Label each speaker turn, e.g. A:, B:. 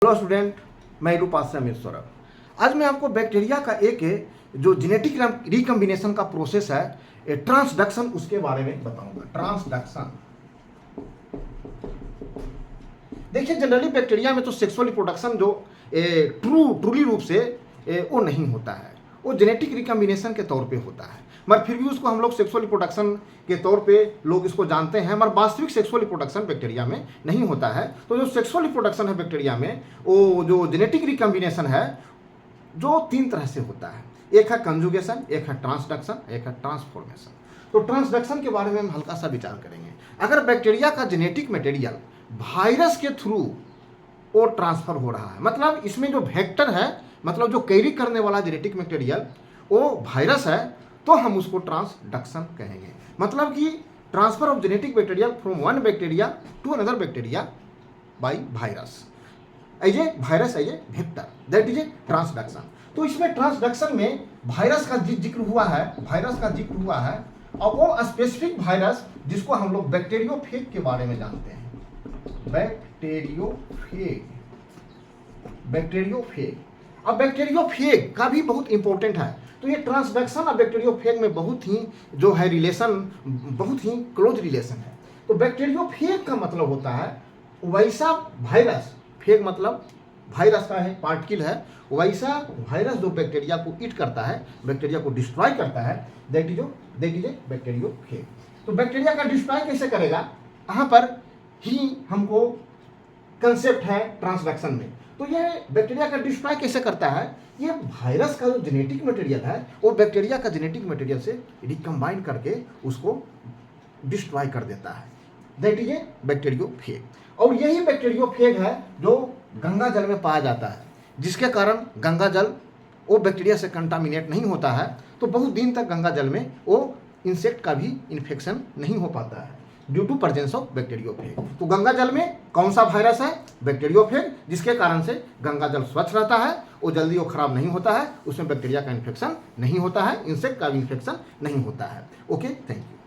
A: Hello student, मैं रूपास से अमित सौरभ। आज मैं आपको बैक्टीरिया का एक जो जेनेटिक रिकम्बिनेशन का प्रोसेस है, ट्रांसडक्शन, उसके बारे में बताऊंगा। ट्रांसडक्शन, देखिए जनरली बैक्टीरिया में तो सेक्सुअल रिप्रोडक्शन जो ट्रूली रूप से वो नहीं होता है, वो जेनेटिक रिकम्बिनेशन के तौर पे होता है, मगर फिर भी उसको हम लोग सेक्सुअल रिप्रोडक्शन के तौर पे लोग इसको जानते हैं। मगर वास्तविक सेक्सुअल रिप्रोडक्शन बैक्टीरिया में नहीं होता है। तो जो सेक्सुअल रिप्रोडक्शन है बैक्टीरिया में, वो जो जेनेटिक रिकम्बिनेशन है, जो तीन तरह से होता है। एक है कंजुगेशन, एक है ट्रांसडक्शन, एक है ट्रांसफॉर्मेशन। तो ट्रांसडक्शन के बारे में हम हल्का सा विचार करेंगे। अगर बैक्टीरिया का जेनेटिक मटेरियल वायरस के थ्रू वो ट्रांसफर हो रहा है, मतलब इसमें जो वेक्टर है, मतलब जो कैरी करने वाला जेनेटिक मटेरियल वो वायरस है, तो हम उसको ट्रांसडक्शन कहेंगे। मतलब कि transfer of genetic material from one bacteria to another bacteria by virus, as a virus, as a vector, that is a transduction. तो इसमें ट्रांसडक्शन में वायरस का जिक्र हुआ है, और वो स्पेसिफिक वायरस जिसको हम लोग बैक्टीरियोफेज के बारे में जानते हैं। बैक्टीरियोफेज। अब बैक्टीरियोफेज का भी बहुत इंपॉर्टेंट है। तो ये ट्रांसडक्शन और बैक्टीरियोफेज में बहुत ही जो है रिलेशन, बहुत ही क्लोज रिलेशन है। तो बैक्टीरियोफेज का मतलब होता है वैसा वायरस, फेग मतलब वायरस का है, पार्टिकल है, वैसा वायरस जो बैक्टीरिया को ईट करता है, बैक्टीरिया को डिस्ट्रॉय करता है, दैट इज ए बैक्टीरियोफेज। तो बैक्टीरिया का डिस्ट्रॉय कैसे करेगा, यहाँ पर ही हमको कंसेप्ट है ट्रांसडक्शन में। तो ये बैक्टीरिया का डिस्ट्रॉय कैसे करता है, ये वायरस का जो जेनेटिक मटेरियल है वो बैक्टीरिया का जेनेटिक मटेरियल से रिकम्बाइन करके उसको डिस्ट्रॉय कर देता है, दैट इज ए बैक्टीरियोफेज। और यही बैक्टीरियोफेज है जो गंगा जल में पाया जाता है, जिसके कारण गंगा जल वो बैक्टीरिया से कंटामिनेट नहीं होता है। तो बहुत दिन तक गंगा जल में वो इंसेक्ट का भी इन्फेक्शन नहीं हो पाता है due to presence of bacteriophage. तो गंगा जल में कौन सा वायरस है, बैक्टीरियोफेज, जिसके कारण से गंगा जल स्वच्छ रहता है, वो जल्दी वो खराब नहीं होता है, उसमें बैक्टीरिया का इन्फेक्शन नहीं होता है, इंसेक्ट का भी इन्फेक्शन नहीं होता है। Okay, thank you.